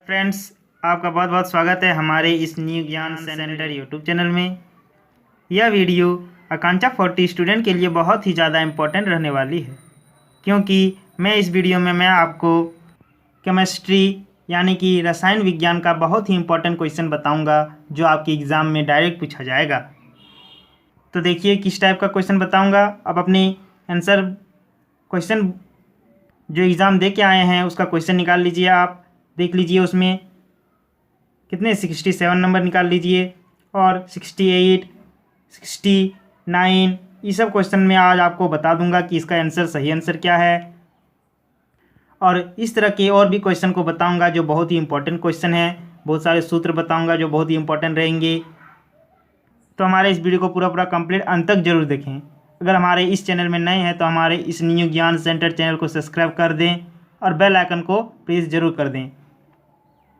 Friends, आपका बहुत बहुत स्वागत है हमारे इस न्यू ज्ञान सेंटर यूट्यूब चैनल में। यह वीडियो आकांक्षा 40 स्टूडेंट के लिए बहुत ही ज़्यादा इम्पोर्टेंट रहने वाली है, क्योंकि इस वीडियो में मैं आपको केमिस्ट्री यानी कि रसायन विज्ञान का बहुत ही इम्पोर्टेंट क्वेश्चन बताऊंगा, जो आपके एग्ज़ाम में डायरेक्ट पूछा जाएगा। तो देखिए किस टाइप का क्वेश्चन बताऊँगा। अब अपनी आंसर क्वेश्चन जो एग्ज़ाम दे के आए हैं उसका क्वेश्चन निकाल लीजिए। आप देख लीजिए उसमें कितने 67 नंबर निकाल लीजिए, और 68, 69 ये सब क्वेश्चन में आज आपको बता दूंगा कि इसका आंसर सही आंसर क्या है। और इस तरह के और भी क्वेश्चन को बताऊंगा जो बहुत ही इंपॉर्टेंट क्वेश्चन है। बहुत सारे सूत्र बताऊंगा जो बहुत ही इंपॉर्टेंट रहेंगे। तो हमारे इस वीडियो को पूरा कंप्लीट अंत तक जरूर देखें। अगर हमारे इस चैनल में नए हैं तो हमारे इस न्यू ज्ञान सेंटर चैनल को सब्सक्राइब कर दें और बेल आइकन को प्रेस जरूर कर दें,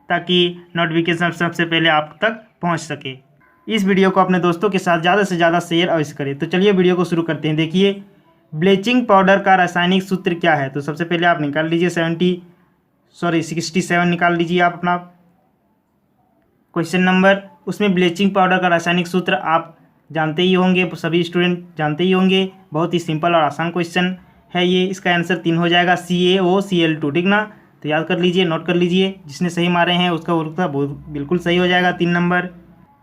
ताकि नोटिफिकेशन सबसे पहले आप तक पहुंच सके। इस वीडियो को अपने दोस्तों के साथ ज़्यादा से ज़्यादा शेयर अवश्य करें। तो चलिए वीडियो को शुरू करते हैं। देखिए, ब्लीचिंग पाउडर का रासायनिक सूत्र क्या है। तो सबसे पहले आप निकाल लीजिए 67 निकाल लीजिए आप अपना क्वेश्चन नंबर। उसमें ब्लीचिंग पाउडर का रासायनिक सूत्र आप जानते ही होंगे, सभी स्टूडेंट जानते ही होंगे। बहुत ही सिंपल और आसान क्वेश्चन है ये। इसका आंसर 3 हो जाएगा, CaOCl2, ठीक ना। तो याद कर लीजिए, नोट कर लीजिए। जिसने सही मारे हैं उसका उत्तर बिल्कुल सही हो जाएगा, 3 नंबर।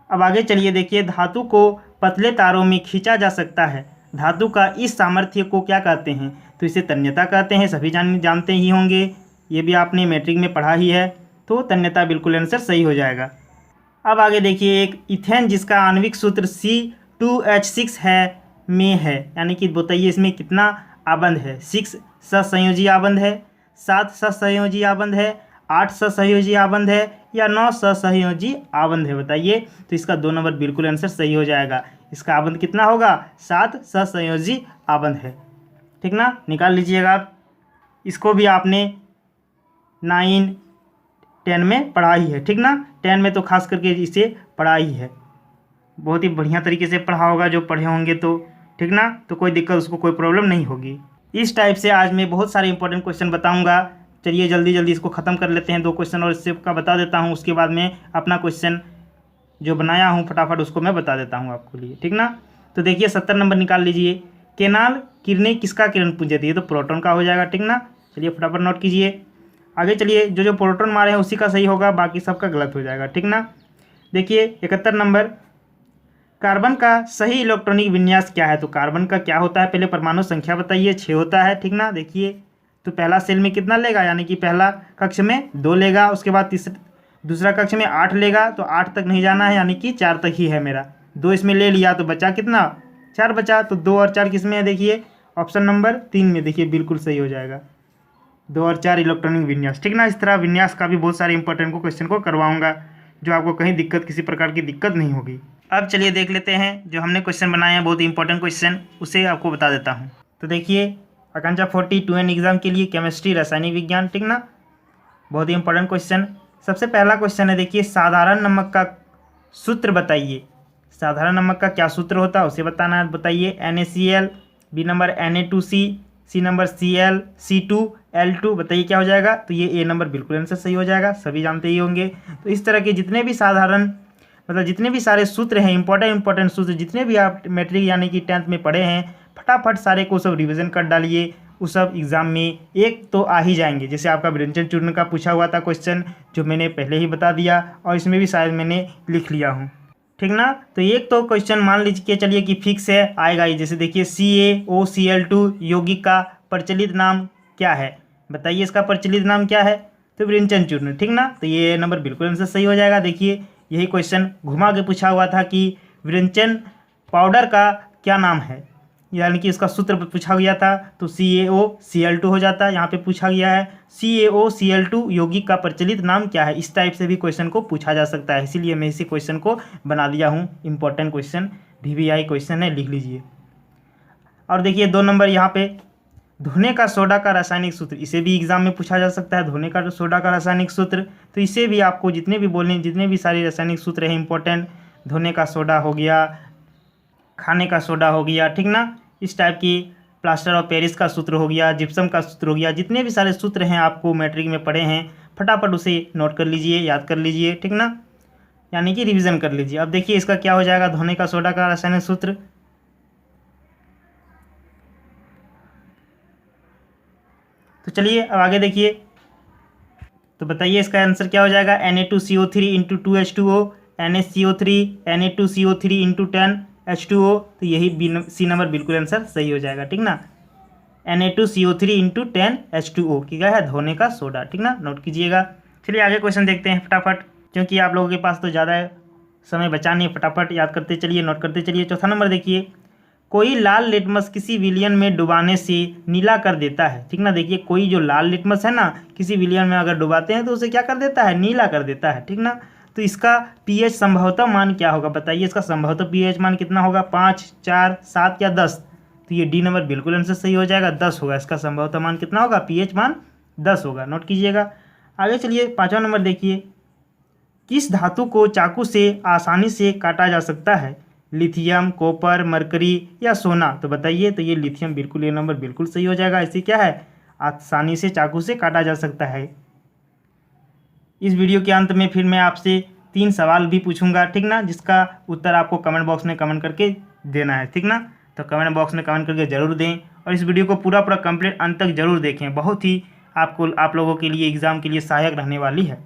अब आगे चलिए, देखिए, धातु को पतले तारों में खींचा जा सकता है। धातु का इस सामर्थ्य को क्या कहते हैं। तो इसे तन्यता कहते हैं, सभी जानते ही होंगे, ये भी आपने मैट्रिक में पढ़ा ही है। तो तन्यता बिल्कुल आंसर सही हो जाएगा। अब आगे देखिए, एक इथेन जिसका आणविक सूत्र C2H6 है में है, यानी कि बताइए इसमें कितना आबंध है। 6 सहसंयोजी आबंध है, 7 सहसंयोजी आबंध है, 8 सहसंयोजी आबंध है, या 9 सहसंयोजी आबंध है, बताइए। तो इसका 2 नंबर बिल्कुल आंसर सही हो जाएगा। इसका आबंध कितना होगा, 7 सहसंयोजी आबंध है, ठीक ना। निकाल लीजिएगा आप। इसको भी आपने 9, 10 में पढ़ा ही है, ठीक ना। 10 में तो खास करके इसे पढ़ा ही है, बहुत ही बढ़िया तरीके से पढ़ा होगा जो पढ़े होंगे तो, ठीक ना। तो कोई दिक्कत, उसको कोई प्रॉब्लम नहीं होगी। इस टाइप से आज मैं बहुत सारे इंपॉर्टेंट क्वेश्चन बताऊंगा। चलिए जल्दी जल्दी इसको ख़त्म कर लेते हैं। 2 क्वेश्चन और इससे का बता देता हूँ, उसके बाद मैं अपना क्वेश्चन जो बनाया हूँ फटाफट उसको मैं बता देता हूँ आपको लिए, ठीक ना। तो देखिए 70 नंबर निकाल लीजिए। केनाल किरणें किसका किरण पुंज देती है। तो प्रोटॉन का हो जाएगा, ठीक ना। चलिए फटाफट नोट कीजिए। आगे चलिए, जो प्रोटॉन मारे हैं उसी का सही होगा, बाकी सबका गलत हो जाएगा, ठीक ना। देखिए 71 नंबर, कार्बन का सही इलेक्ट्रॉनिक विन्यास क्या है। तो कार्बन का क्या होता है, पहले परमाणु संख्या बताइए। 6 होता है, ठीक ना। देखिए, तो पहला सेल में कितना लेगा, यानी कि पहला कक्ष में 2 लेगा, उसके बाद दूसरा कक्ष में 8 लेगा। तो 8 तक नहीं जाना है, यानी कि 4 तक ही है मेरा। 2 इसमें ले लिया तो बचा कितना, 4 बचा। तो 2 और 4 किस में है, देखिए ऑप्शन नंबर 3 में, देखिए बिल्कुल सही हो जाएगा। 2 और 4 इलेक्ट्रॉनिक विन्यास, ठीक ना। इस तरह विन्यास का भी बहुत सारे इंपॉर्टेंट क्वेश्चन को करवाऊंगा, जो आपको कहीं किसी प्रकार की दिक्कत नहीं होगी। अब चलिए देख लेते हैं जो हमने क्वेश्चन बनाए हैं, बहुत ही इंपॉर्टेंट क्वेश्चन, उसे आपको बता देता हूँ। तो देखिए, आकांक्षा 42 एग्जाम के लिए केमिस्ट्री रासायनिक विज्ञान, ठीक ना, बहुत ही इंपॉर्टेंट क्वेश्चन। सबसे पहला क्वेश्चन है, देखिए, साधारण नमक का सूत्र बताइए। साधारण नमक का क्या सूत्र होता है उसे बताना है, बताइए। NaCl, B number Na2C, C number Cl, C2L2, बताइए क्या हो जाएगा। तो ये ए नंबर बिल्कुल आंसर सही हो जाएगा, सभी जानते ही होंगे। तो इस तरह के जितने भी साधारण जितने भी सारे सूत्र हैं, इंपॉर्टेंट सूत्र जितने भी आप मैट्रिक यानी कि 10th में पढ़े हैं, फटाफट सारे को सब रिवीजन कर डालिए। उस सब एग्ज़ाम में एक तो आ ही जाएंगे। जैसे आपका विरंचन चूर्ण का पूछा हुआ था क्वेश्चन, जो मैंने पहले ही बता दिया, और इसमें भी शायद मैंने लिख लिया हूँ, ठीक ना। तो एक तो क्वेश्चन मान लीजिए चलिए कि फिक्स है, आएगा ही। जैसे देखिए, CaOCl2 यौगिक का प्रचलित नाम क्या है, बताइए इसका प्रचलित नाम क्या है। तो विरंचन चूर्ण, ठीक ना। तो ये नंबर बिल्कुल आंसर सही हो जाएगा। देखिए, यही क्वेश्चन घुमा के पूछा हुआ था कि विरंचन पाउडर का क्या नाम है, यानी कि इसका सूत्र पूछा गया था। तो CaOCl2 हो जाता है। यहाँ पे पूछा गया है CaOCl2 यौगिक का प्रचलित नाम क्या है। इस टाइप से भी क्वेश्चन को पूछा जा सकता है, इसीलिए मैं इसी क्वेश्चन को बना दिया हूँ। इंपॉर्टेंट क्वेश्चन, VVI क्वेश्चन है, लिख लीजिए। और देखिए 2 नंबर यहाँ पे, धोने का सोडा का रासायनिक सूत्र, इसे भी एग्जाम में पूछा जा सकता है। धोने का सोडा का रासायनिक सूत्र, तो इसे भी आपको जितने भी बोलने, जितने भी सारे रासायनिक सूत्र हैं इंपॉर्टेंट, धोने का सोडा हो गया, खाने का सोडा हो गया, ठीक ना। इस टाइप की प्लास्टर ऑफ पेरिस का सूत्र हो गया, जिप्सम का सूत्र हो गया, जितने भी सारे सूत्र हैं आपको मैट्रिक में पढ़े हैं, फटाफट उसे नोट कर लीजिए, याद कर लीजिए, ठीक ना, यानी कि रिवीजन कर लीजिए। अब देखिए इसका क्या हो जाएगा, धोने का सोडा का रासायनिक सूत्र। तो चलिए अब आगे देखिए, तो बताइए इसका आंसर क्या हो जाएगा, Na2CO3 into 2H2O, NaCO3 Na2CO3 into 10H2O। तो यही सी नंबर बिल्कुल आंसर सही हो जाएगा, ठीक ना, Na2CO3 इंटू 10H2O की क्या है, धोने का सोडा, ठीक ना, नोट कीजिएगा। चलिए आगे क्वेश्चन देखते हैं फटाफट, क्योंकि आप लोगों के पास तो ज़्यादा समय बचा नहीं, फटाफट याद करते चलिए, नोट करते चलिए। चौथा नंबर देखिए, कोई लाल लिटमस किसी विलियन में डुबाने से नीला कर देता है, ठीक ना। देखिए कोई जो लाल लिटमस है ना, किसी विलियन में अगर डुबाते हैं तो उसे क्या कर देता है, नीला कर देता है, ठीक ना। तो इसका पीएच संभवतः मान क्या होगा, बताइए इसका संभवतः पीएच मान कितना होगा, 5, 4, 7 या 10। तो ये डी नंबर बिल्कुल आंसर सही हो जाएगा, 10 होगा। इसका संभवतः मान कितना होगा, पीएच मान 10 होगा, नोट कीजिएगा। आगे चलिए पाँचवा नंबर देखिए, किस धातु को चाकू से आसानी से काटा जा सकता है, लिथियम, कॉपर, मरकरी या सोना। तो बताइए, तो ये लिथियम बिल्कुल, ये नंबर बिल्कुल सही हो जाएगा। इसे क्या है, आसानी से चाकू से काटा जा सकता है। इस वीडियो के अंत में फिर मैं आपसे 3 सवाल भी पूछूंगा, ठीक ना, जिसका उत्तर आपको कमेंट बॉक्स में कमेंट करके देना है, ठीक ना। तो कमेंट बॉक्स में कमेंट करके ज़रूर दें और इस वीडियो को पूरा कंप्लीट अंत तक जरूर देखें, बहुत ही आप लोगों के लिए एग्ज़ाम के लिए सहायक रहने वाली है,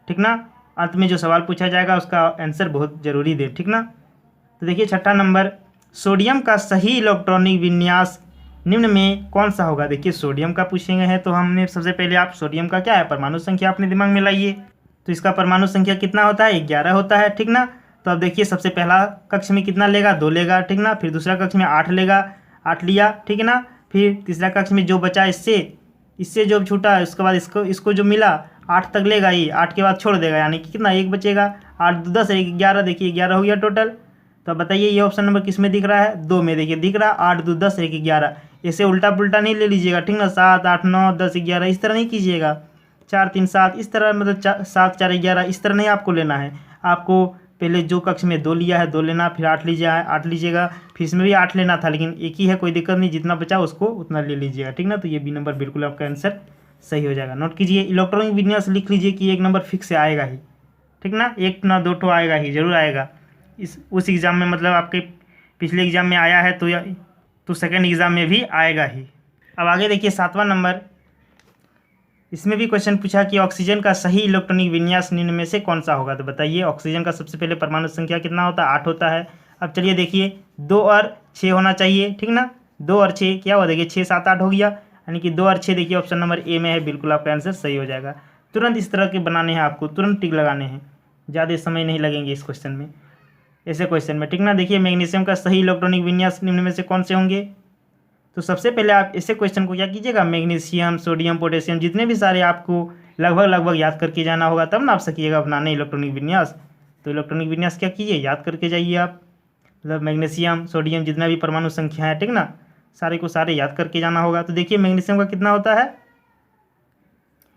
ठीक ना। अंत में जो सवाल पूछा जाएगा उसका आंसर बहुत ज़रूरी दे, ठीक ना। तो देखिए छठा नंबर, सोडियम का सही इलेक्ट्रॉनिक विन्यास निम्न में कौन सा होगा। देखिए सोडियम का पूछेंगे हैं तो हमने सबसे पहले आप सोडियम का क्या है, परमाणु संख्या अपने दिमाग में लाइए। तो इसका परमाणु संख्या कितना होता है, 11 होता है, ठीक ना। तो अब देखिए सबसे पहला कक्ष में कितना लेगा, 2 लेगा, ठीक ना। फिर दूसरा कक्ष में 8 लेगा, 8 लिया, ठीक है ना। फिर तीसरा कक्ष में जो बचा इससे जो छूटा, उसके बाद इसको जो मिला 8 तक लेगा ही, 8 के बाद छोड़ देगा, यानी कि कितना, 1 बचेगा। 8 2 10 1 11, देखिए 11 हो गया टोटल। तो बताइए ये ऑप्शन नंबर किस में दिख रहा है, 2 में। देखिए दिख रहा है 8 2 10 1 11। इसे उल्टा पुल्टा नहीं ले लीजिएगा, ठीक ना, 7 8 9 10 11 इस तरह नहीं कीजिएगा, 4 3 7 इस तरह, मतलब 7 4 11 इस तरह नहीं आपको लेना है। आपको पहले जो कक्ष में 2 लिया है 2 लेना, फिर 8 लीजिएगा, फिर इसमें भी 8 लेना था, लेकिन एक ही है, कोई दिक्कत नहीं, जितना बचा उसको उतना ले लीजिएगा, ठीक ना। तो ये बी नंबर बिल्कुल आपका आंसर सही हो जाएगा। नोट कीजिए, इलेक्ट्रॉनिक विन्यास लिख लीजिए कि 1 नंबर फिक्स से आएगा ही, ठीक ना, 1 ना 2 ठो आएगा ही, जरूर आएगा। उस एग्ज़ाम में, मतलब आपके पिछले एग्ज़ाम में आया है तो सेकेंड एग्ज़ाम में भी आएगा ही। अब आगे देखिए 7वां नंबर, इसमें भी क्वेश्चन पूछा कि ऑक्सीजन का सही इलेक्ट्रॉनिक विन्यास निम्न में से कौन सा होगा। तो बताइए ऑक्सीजन का सबसे पहले परमाणु संख्या कितना होता है, 8 होता है। अब चलिए देखिए 2 और 6 होना चाहिए, ठीक ना, 2 और 6 क्या हुआ, देखिए 6 7 8 हो गया, यानी कि 2 और 6 देखिए ऑप्शन नंबर ए में है, बिल्कुल आपका आंसर सही हो जाएगा। तुरंत इस तरह के बनाने हैं आपको, तुरंत टिक लगाने हैं, ज़्यादा समय नहीं लगेंगे इस क्वेश्चन में, ऐसे क्वेश्चन में, ठीक ना। देखिए मैग्नीशियम का सही इलेक्ट्रॉनिक विन्यास निम्न में से कौन से होंगे। तो सबसे पहले आप ऐसे क्वेश्चन को क्या कीजिएगा, मैग्नीशियम, सोडियम, पोटेशियम, जितने भी सारे आपको लगभग याद करके जाना होगा, तब ना आप सकिएगा बनाने इलेक्ट्रॉनिक विन्यास। तो इलेक्ट्रॉनिक विन्यास क्या कीजिए, याद करके जाइए आप, मतलब मैग्नीशियम, सोडियम, जितना भी परमाणु संख्या है, ठीक ना, सारे को सारे याद करके जाना होगा। तो देखिए मैग्नीशियम का कितना होता है,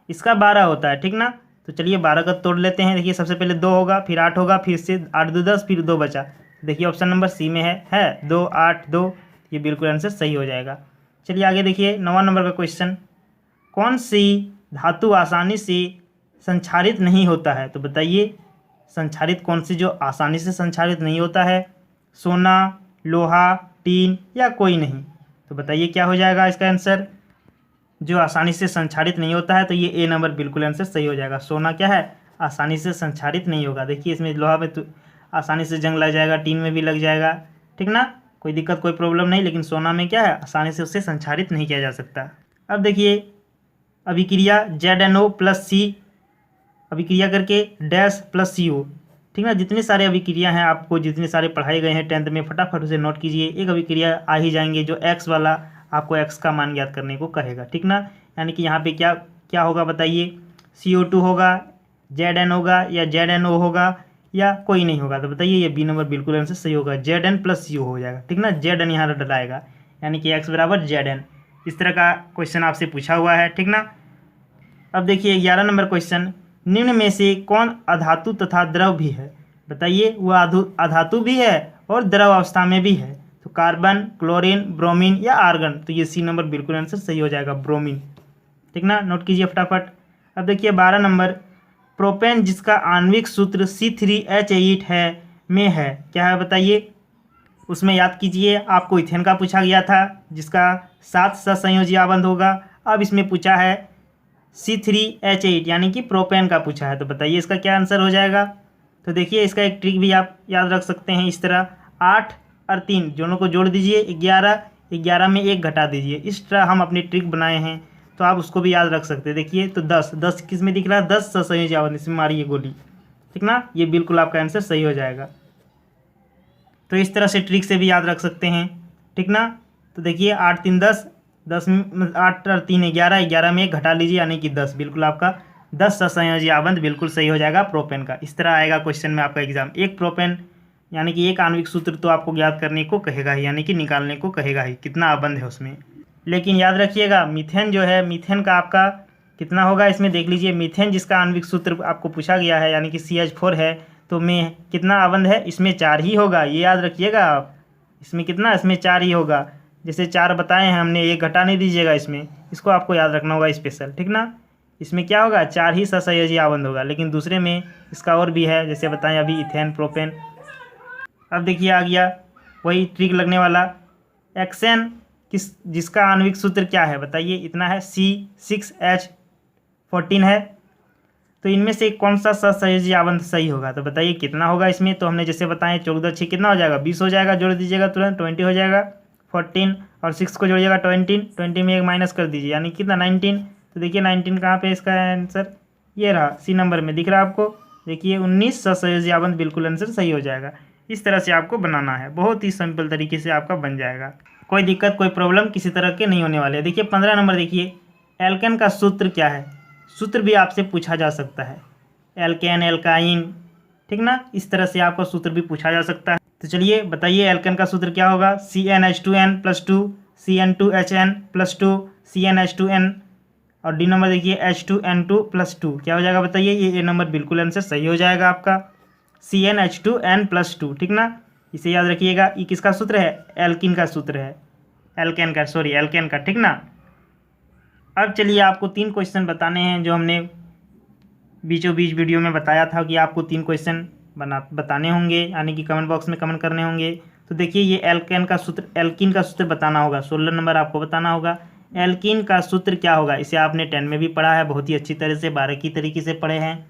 इसका 12 होता है, ठीक ना। तो चलिए 12 का तोड़ लेते हैं। देखिए सबसे पहले 2 होगा, फिर 8 होगा, फिर से 8 2 10, फिर 2 बचा। देखिए ऑप्शन नंबर सी में है 2 8 2, ये बिल्कुल आंसर सही हो जाएगा। चलिए आगे देखिए 9वां नंबर का क्वेश्चन, कौन सी धातु आसानी से संक्षारित नहीं होता है। तो बताइए संक्षारित कौन सी जो आसानी से संक्षारित नहीं होता है, सोना, लोहा, टीन या कोई नहीं। तो बताइए क्या हो जाएगा इसका आंसर, जो आसानी से संक्षारित नहीं होता है, तो ये ए नंबर बिल्कुल आंसर सही हो जाएगा। सोना क्या है, आसानी से संक्षारित नहीं होगा। देखिए इसमें लोहा में तो आसानी से जंग लग जाएगा, टीन में भी लग जाएगा, ठीक ना, कोई दिक्कत कोई प्रॉब्लम नहीं, लेकिन सोना में क्या है, आसानी से उससे संक्षारित नहीं किया जा सकता। अब देखिए अभिक्रिया ZnO+C अभिक्रिया करके -CO, ठीक ना। जितने सारे अभिक्रिया हैं, आपको जितने सारे पढ़ाए गए हैं 10th में, फटाफट उसे नोट कीजिए। एक अभिक्रिया आ ही जाएंगे जो X वाला आपको X का मान ज्ञात करने को कहेगा, ठीक ना। यानी कि यहाँ पे क्या क्या होगा बताइए, CO2 होगा, Zn होगा या ZnO होगा या कोई नहीं होगा। तो बताइए ये बी नंबर बिल्कुल आंसर सही होगा, Zn+CO हो जाएगा, ठीक ना, Zn यहाँ डलाएगा, यानी कि X बराबर Zn। इस तरह का क्वेश्चन आपसे पूछा हुआ है, ठीक ना। अब देखिए 11 नंबर क्वेश्चन, निम्न में से कौन अधातु तथा द्रव भी है। बताइए वह अधातु भी है और द्रव अवस्था में भी है। तो कार्बन, क्लोरीन, ब्रोमीन या आर्गन। तो ये सी नंबर बिल्कुल आंसर सही हो जाएगा, ब्रोमीन, ठीक ना, नोट कीजिए फटाफट। अब देखिए 12 नंबर, प्रोपेन जिसका आणविक सूत्र C3H8 है में है, क्या है बताइए। उसमें याद कीजिए आपको इथेन का पूछा गया था जिसका 7 सहसंयोजी आबंध होगा। अब इसमें पूछा है C3H8 यानी कि प्रोपेन का पूछा है, तो बताइए इसका क्या आंसर हो जाएगा। तो देखिए इसका एक ट्रिक भी आप याद रख सकते हैं इस तरह, 8 और 3 दोनों को जोड़ दीजिए 11, 11 में 1 घटा दीजिए। इस तरह हम अपनी ट्रिक बनाए हैं, तो आप उसको भी याद रख सकते हैं। देखिए तो 10 किस में दिख रहा है, 10 सहसंयोजी आबंध, इसमें मारिए गोली, ठीक ना, ये बिल्कुल आपका आंसर सही हो जाएगा। तो इस तरह से ट्रिक से भी याद रख सकते हैं, ठीक ना। तो देखिए 8 3 10, 10 8 और 3 11, 11 में 1 घटा लीजिए यानी कि 10, बिल्कुल आपका 10 सहसंयोजी आबंध बिल्कुल सही हो जाएगा प्रोपेन का। इस तरह आएगा क्वेश्चन में आपका एग्जाम। एक प्रोपेन यानी कि एक आणविक सूत्र तो आपको ज्ञात करने को कहेगा ही, यानी कि निकालने को कहेगा ही कितना आबंध है उसमें। लेकिन याद रखिएगा मीथेन जो है, मीथेन का आपका कितना होगा इसमें देख लीजिए। मीथेन जिसका आणविक सूत्र आपको पूछा गया है यानी कि CH4 है, तो में कितना आबंध है, इसमें 4 ही होगा, ये याद रखिएगा आप। इसमें कितना, इसमें 4 ही होगा। जैसे 4 बताए हैं हमने, ये घटा नहीं दीजिएगा इसमें, इसको आपको याद रखना होगा स्पेशल, ठीक ना। इसमें क्या होगा, 4 ही सहसंयोजी आबंध होगा, लेकिन दूसरे में इसका और भी है, जैसे बताएं अभी इथेन, प्रोपेन। अब देखिए आ गया वही ट्रिक लगने वाला, एक्सेन जिसका आणविक सूत्र क्या है बताइए, इतना है C6H14 है। तो इनमें से कौन सा सहसंयोजी आबंध सही होगा, तो बताइए कितना होगा इसमें। तो हमने जैसे बताएं 14 6 कितना हो जाएगा, 20 हो जाएगा, जोड़ दीजिएगा तुरंत 20 हो जाएगा। 14 और 6 को जोड़िएगा 20 में 1 माइनस कर दीजिए यानी कितना 19। तो देखिए 19 कहाँ पे इसका आंसर, ये रहा C नंबर में दिख रहा है आपको। देखिए 19 सहसंयोजी आबंध बिल्कुल आंसर सही हो जाएगा। इस तरह से आपको बनाना है, बहुत ही सिंपल तरीके से आपका बन जाएगा, कोई दिक्कत कोई प्रॉब्लम किसी तरह के नहीं होने वाले। देखिए 15 नंबर, देखिए एल्केन का सूत्र क्या है, सूत्र भी आपसे पूछा जा सकता है, एल्केन, एल्काइन, ठीक ना, इस तरह से आपका सूत्र भी पूछा जा सकता है। तो चलिए बताइए एल्केन का सूत्र क्या होगा, CnH2n+2, CN2HN+2, CnH2n, और डी नंबर देखिए H2n2+2, क्या हो जाएगा बताइए, ये ए नंबर बिल्कुल आंसर सही हो जाएगा आपका, CnH2n+2, ठीक ना। इसे याद रखिएगा, ये किसका सूत्र है, एल्किन का सूत्र है, एल्केन का, ठीक ना। अब चलिए आपको 3 क्वेश्चन बताने हैं, जो हमने बीचों बीच वीडियो में बताया था कि आपको 3 क्वेश्चन बताने होंगे, यानी कि कमेंट बॉक्स में कमेंट करने होंगे। तो देखिए ये एल्किन का सूत्र बताना होगा, 16 नंबर आपको बताना होगा एल्किन का सूत्र क्या होगा। इसे आपने 10 में भी पढ़ा है, बहुत ही अच्छी तरह से बारीकी तरीके से पढ़े हैं,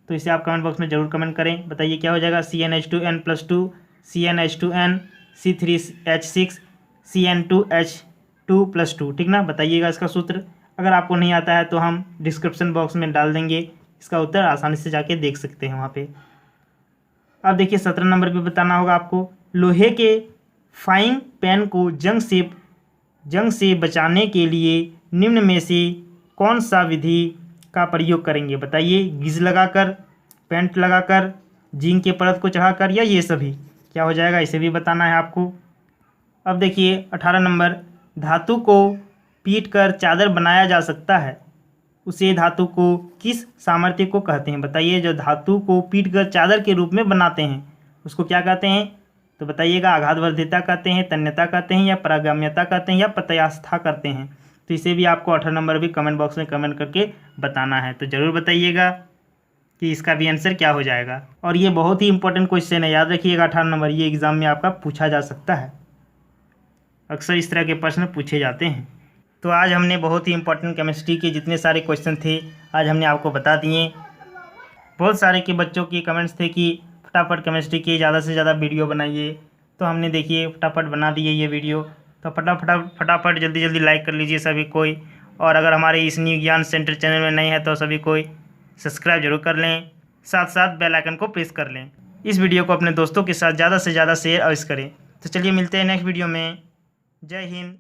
तो इसे आप कमेंट बॉक्स में ज़रूर कमेंट करें। बताइए क्या हो जाएगा, CnH2n+2, CnH2n, C3H6, CN2H2+2, ठीक ना। बताइएगा इसका सूत्र, अगर आपको नहीं आता है तो हम डिस्क्रिप्शन बॉक्स में डाल देंगे, इसका उत्तर आसानी से जाके देख सकते हैं वहाँ पे। अब देखिए 17 नंबर पे बताना होगा आपको, लोहे के फाइंग पैन को जंग से बचाने के लिए निम्न में से कौन सा विधि का प्रयोग करेंगे। बताइए, गिज लगाकर, पेंट लगाकर, जिंक के परत को चढ़ाकर, या ये सभी, क्या हो जाएगा इसे भी बताना है आपको। अब देखिए 18 नंबर, धातु को पीट कर चादर बनाया जा सकता है, उसे धातु को किस सामर्थ्य को कहते हैं। बताइए, जो धातु को पीट कर चादर के रूप में बनाते हैं उसको क्या कहते हैं, तो बताइएगा आघातवर्धिता कहते हैं, तन्यता कहते हैं, या परागम्यता कहते हैं, या प्रत्यास्था कहते हैं। तो इसे भी आपको 18 नंबर भी कमेंट बॉक्स में कमेंट करके बताना है, तो ज़रूर बताइएगा कि इसका भी आंसर क्या हो जाएगा। और ये बहुत ही इंपॉर्टेंट क्वेश्चन है, याद रखिएगा 18 नंबर, ये एग्ज़ाम में आपका पूछा जा सकता है, अक्सर इस तरह के प्रश्न पूछे जाते हैं। तो आज हमने बहुत ही इंपॉर्टेंट केमिस्ट्री के जितने सारे क्वेश्चन थे आज हमने आपको बता दिए। बहुत सारे के बच्चों के कमेंट्स थे कि फटाफट केमिस्ट्री की ज़्यादा से ज़्यादा वीडियो बनाइए, तो हमने देखिए फटाफट बना दिए ये वीडियो। तो फटाफट जल्दी लाइक कर लीजिए सभी कोई, और अगर हमारे इस न्यू ज्ञान सेंटर चैनल में नहीं है तो सभी कोई सब्सक्राइब जरूर कर लें, साथ साथ बेल आइकन को प्रेस कर लें। इस वीडियो को अपने दोस्तों के साथ ज़्यादा से ज़्यादा शेयर अवश्य करें। तो चलिए मिलते हैं नेक्स्ट वीडियो में। जय हिंद।